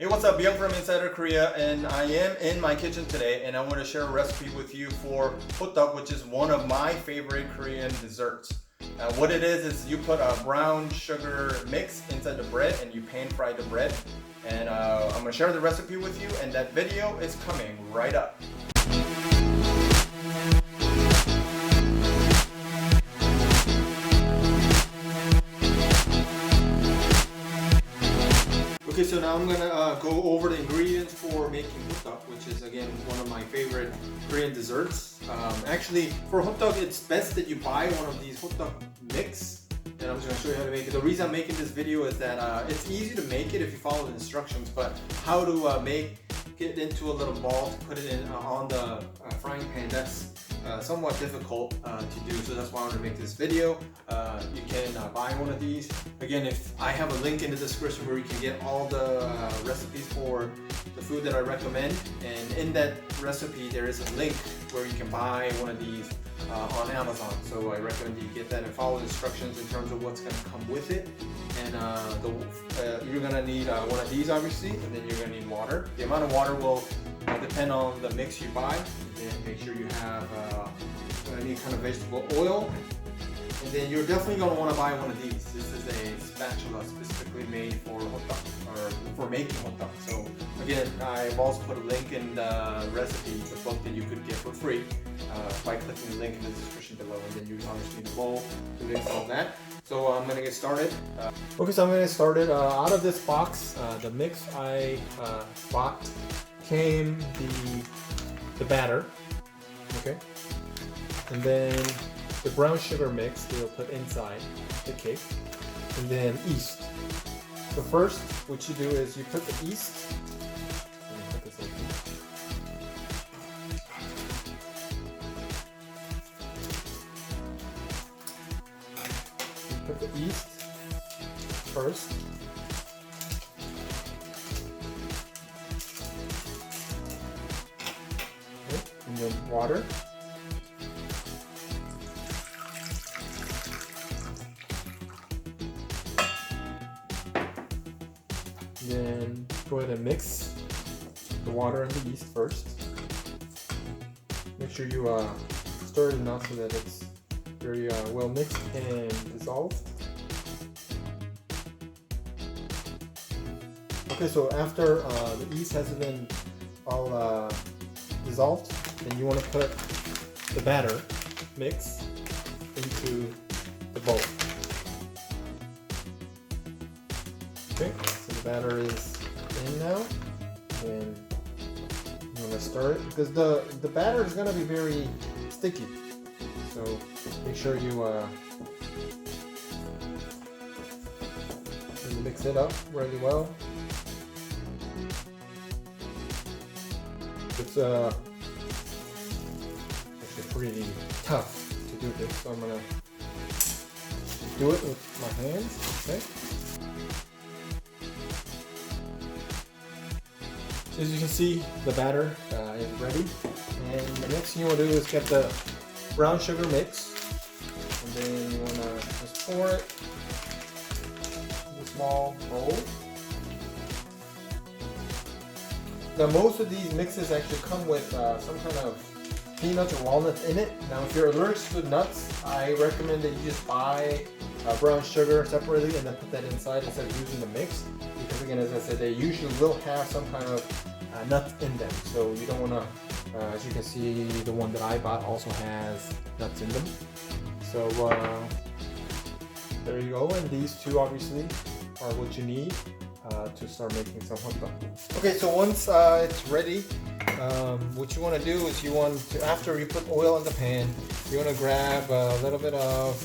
Hey, what's up? Byung from Insider Korea, and I am in my kitchen today, and I want to share a recipe with you for Hotteok, which is one of my favorite Korean desserts. What it is you put a brown sugar mix inside the bread and you pan fry the bread. And I'm going to share the recipe with you, and that video is coming right up. Okay, so now I'm gonna go over the ingredients for making hotteok, which is again one of my favorite Korean desserts. Actually, for hotteok, it's best that you buy one of these hotteok mix, and I'm just gonna show you how to make it. The reason I'm making this video is that it's easy to make it if you follow the instructions, but how to make it into a little ball to put it in on the frying pan, that's somewhat difficult to do, so that's why I want to make this video. You can buy one of these. Again, if I have a link in the description where you can get all the recipes for the food that I recommend, and in that recipe there is a link where you can buy one of these on Amazon. So I recommend you get that and follow the instructions in terms of what's going to come with it. And you're going to need one of these obviously, and then you're going to need water. The amount of water will depend on the mix you buy. And make sure you have any kind of vegetable oil. And then you're definitely going to want to buy one of these. This is a spatula specifically made for hotteok, or for making hotteok. So again, I've also put a link in the recipe, the book that you could get for free by clicking the link in the description below. And then you obviously need a bowl to mix all that. So I'm going to get started. Okay, so I'm going to get started. Out of this box, the mix I bought came the batter, okay, and then the brown sugar mix they'll put inside the cake, and then yeast. So first, what you do is you put the yeast. Let me put this open. You put the yeast first. And then water. Then go ahead and mix the water and the yeast first. Make sure you stir it enough so that it's very well mixed and dissolved. Okay, so after the yeast has been all dissolved, then you want to put the batter mix into the bowl. Okay, so the batter is in now, and I'm going to stir it because the batter is going to be very sticky. So make sure you mix it up really well. It's actually pretty tough to do this, so I'm gonna do it with my hands. Okay. So as you can see, the batter is ready, and the next thing you want to do is get the brown sugar mix, and then you want to just pour it in a small bowl. Now most of these mixes actually come with some kind of peanuts or walnuts in it. Now if you're allergic to nuts, I recommend that you just buy brown sugar separately and then put that inside instead of using the mix. Because again, as I said, they usually will have some kind of nuts in them. So you don't want to, as you can see, the one that I bought also has nuts in them. So there you go, and these two obviously are what you need to start making some hotteok. Okay, so once it's ready, what you want to do is you want to, after you put oil in the pan, you want to grab a little bit of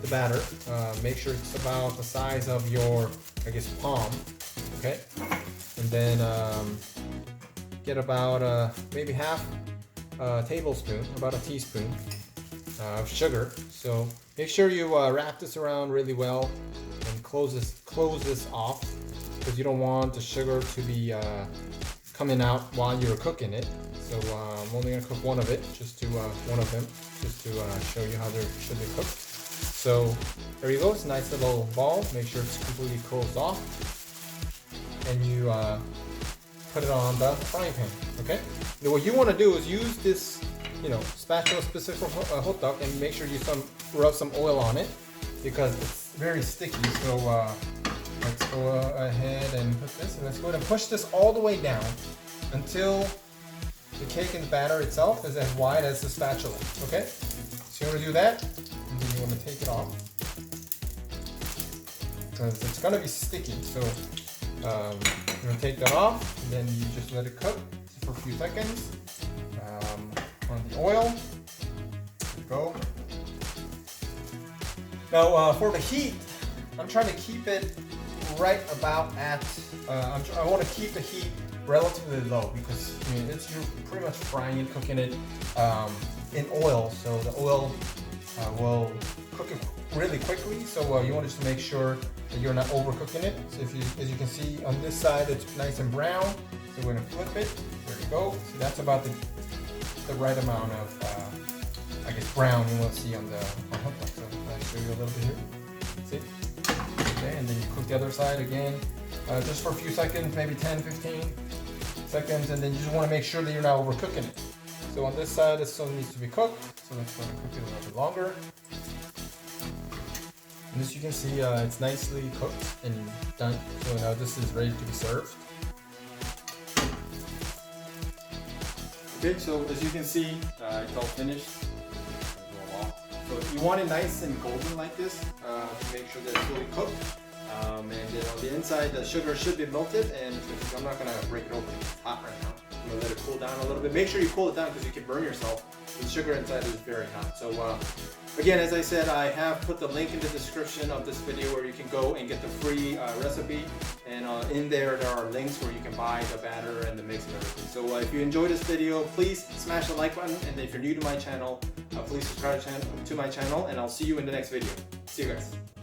the batter. Make sure it's about the size of your, I guess, palm. Okay, and then get about maybe half a tablespoon, about a teaspoon of sugar. So make sure you wrap this around really well and close this off, because you don't want the sugar to be coming out while you're cooking it. So I'm only gonna cook one of them, just to show you how they should be cooked. So there you go, it's a nice little ball. Make sure it's completely closed off. and you put it on the frying pan. Okay. Now what you want to do is use this, spatula specific for hotteok, and make sure you rub some oil on it because it's very sticky. So let's go ahead and put this, and let's go ahead and push this all the way down until the cake and the batter itself is as wide as the spatula. Okay. So you want to do that, and then you want to take it off because it's going to be sticky. So you're going to take that off, and then you just let it cook for a few seconds on the oil. There you go. Now for the heat, I'm trying to keep it right about at, I want to keep the heat relatively low because you're pretty much frying it, cooking it in oil, so the oil will cook it really quickly. So you want to make sure that you're not overcooking it. So as you can see on this side, it's nice and brown. So we're gonna flip it. There you go. So that's about the right amount of, brown you want to see on hotteok. So I'll show you a little bit here. See? Okay, and then you cook the other side again, just for a few seconds, maybe 10, 15 seconds, and then you just want to make sure that you're not overcooking it. So on this side, this still needs to be cooked, so let's go and cook it a little bit longer. And as you can see, it's nicely cooked and done. So now this is ready to be served. Okay, so as you can see, it's all finished. So you want it nice and golden like this to make sure that it's fully cooked. And then on the inside, the sugar should be melted, and I'm not going to break it open. It's hot right now. I'm going to let it cool down a little bit. Make sure you cool it down because you can burn yourself. The sugar inside is very hot. So again, as I said, I have put the link in the description of this video where you can go and get the free recipe. And in there are links where you can buy the batter and the mix and everything. So if you enjoyed this video, please smash the like button. And if you're new to my channel, please subscribe to my channel. And I'll see you in the next video. See you guys.